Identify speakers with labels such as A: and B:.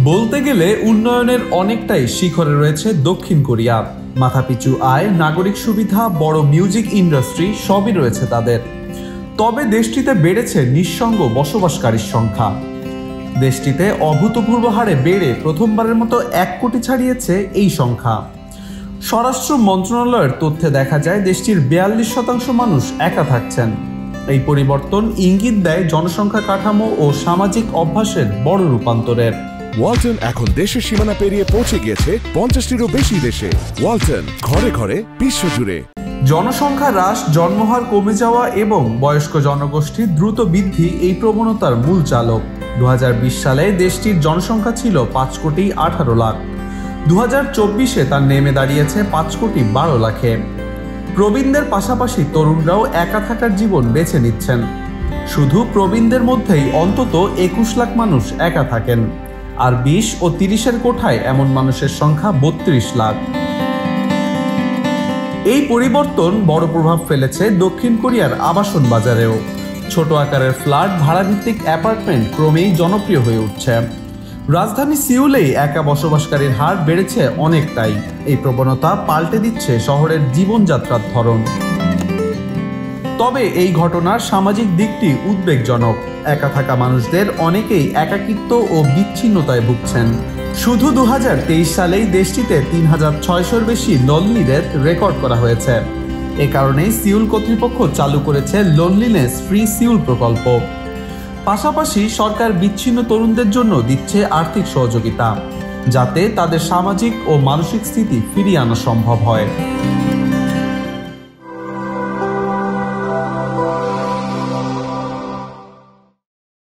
A: বলতে গেলে উন্নয়নের অনেকটাই শিখরে রয়েছে দক্ষিণ কোরিয়া। মাথাপিছু আয়, নাগরিক সুবিধা, বড় মিউজিক ইন্ডাস্ট্রি সবই রয়েছে তাদের। তবে দেশটিতে বেড়েছে নিঃসঙ্গ বসবাসকারীর সংখ্যা। দেশটিতে অভূতপূর্ব হারে বেড়ে প্রথমবারের মতো 1 কোটি ছাড়িয়েছে এই সংখ্যা। স্বরাষ্ট্র মন্ত্রণালয়ের তথ্যে দেখা যায় দেশটির 42% মানুষ একা থাকছেন। এই পরিবর্তন ইঙ্গিত দেয় জনসংখ্যা কাঠামো ও সামাজিক অভ্যাসের বড় রূপান্তরের।
B: ওয়ালটন এখন দেশের সীমানা পেরিয়ে পৌঁছে গিয়েছে 50টিরও বেশি দেশে। ওয়ালটন, ঘরে ঘরে, বিশ্বজুড়ে।
A: জনসংখ্যা হ্রাস, জন্মহার কমে যাওয়া এবং বয়স্ক জনগোষ্ঠীর দ্রুত বৃদ্ধি এই প্রবণতার মূল চালক। 2020 সালে দেশটির জনসংখ্যা ছিল 5,18 লাখ। 2024-এ তা নেমে দাঁড়িয়েছে 5,12 লাখে। প্রবীণদের পাশাপাশি তরুণরাও একা থাকার জীবন বেছে নিচ্ছেন। শুধু প্রবীণদের মধ্যেই অন্তত 21 লাখ মানুষ একা থাকেন, আর 20 ও 30-এর কোঠায় এমন মানুষের সংখ্যা 32 লাখ। এই পরিবর্তন বড় প্রভাব ফেলেছে দক্ষিণ কোরিয়ার আবাসন বাজারেও। ছোট আকারের ফ্ল্যাট, ভাড়াভিত্তিক অ্যাপার্টমেন্ট ক্রমেই জনপ্রিয় হয়ে উঠছে। রাজধানী সিউলেই একা বসবাসকারীর হার বেড়েছে অনেকটাই। এই প্রবণতা পাল্টে দিচ্ছে শহরের জীবনযাত্রার ধরন। তবে এই ঘটনার সামাজিক দিকটি উদ্বেগজনক। একা থাকা মানুষদের অনেকেই একাকিত্ব ও বিচ্ছিন্নতায় ভুগছেন। শুধু 2023 সালেই দেশটিতে 3,600-র বেশি লোনলি ডেথ রেকর্ড করা হয়েছে। এ কারণেই সিউল কর্তৃপক্ষ চালু করেছে লোনলিনেস ফ্রি সিউল প্রকল্প। পাশাপাশি সরকার বিচ্ছিন্ন তরুণদের জন্য দিচ্ছে আর্থিক সহযোগিতা, যাতে তাদের সামাজিক ও মানসিক স্থিতি ফিরিয়ে আনা সম্ভব হয়।